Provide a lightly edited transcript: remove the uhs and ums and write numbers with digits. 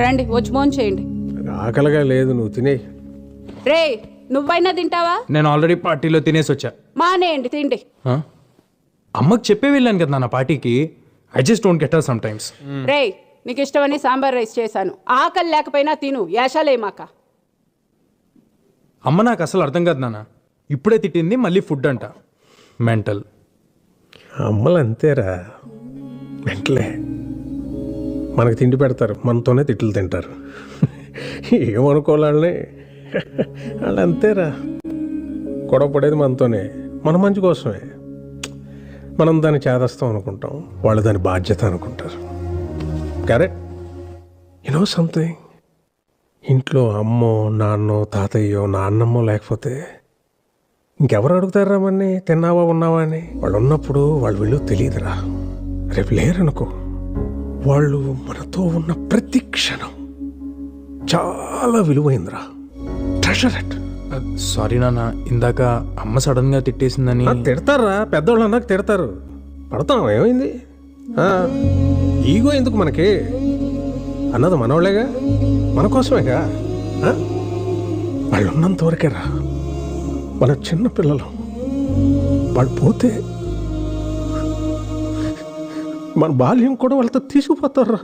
రండి వచ్చి ఫోన్ చేయండి. ఆకలిగా లేదు, నువ్వు తినే. రే నువ్వైనా తింటావా? నేను ఆల్రెడీ పార్టీలో తినేసి వచ్చా. మానేయండి తిండి. అమ్మకి చెప్పే వెళ్ళాను కదా నా పార్టీకి. I just don't get her sometimes. రే నీకు ఇష్టమని సాంబార్ రైస్ చేశాను, ఆకలి లేకపోయినా తిను, యాషాలేమాక. అమ్మ నాకు అసలు అర్థం కాదు నాన్న. ఇప్పుడే తిట్టింది, మళ్ళీ ఫుడ్ అంట. మెంటల్. అమ్మలు అంతేరా, వెంటలే మనకి తిండి పెడతారు, మనతోనే తిట్లు తింటారు. ఏమనుకోవాలని వాళ్ళు అంతేరా. గొడవ పడేది మనతోనే, మన మంచి కోసమే. మనం దాన్ని చేదస్తాం అనుకుంటాం, వాళ్ళు దాని బాధ్యత అనుకుంటారు. కరెక్ట్. యూనో సంథింగ్, ఇంట్లో అమ్మో నాన్నో తాతయ్యో నాన్నమ్మో లేకపోతే ఇంకెవరు అడుగుతారా మన్ని తిన్నావా ఉన్నావా అని? వాళ్ళు ఉన్నప్పుడు వాళ్ళు వీళ్ళు తెలియదురా. రేపు లేరనుకో, వాళ్ళు మనతో ఉన్న ప్రతి క్షణం చాలా విలువైందిరా. Treasure it. సారీ నాన్న, ఇందాక అమ్మ సడన్ గా తిట్టేసిందని. తిడతారా, పెద్దవాళ్ళు అన్నాక తిడతారు, పడతాం. ఏమైంది? ఈగో ఎందుకు మనకి? అన్నది మనోళ్ళేగా, మన కోసమేగా. వాళ్ళు ఉన్నంత వరకేరా మన చిన్న పిల్లలు. వాళ్ళు పోతే మన బాల్యం కూడా వాళ్ళతో తీసుకుపోతారా.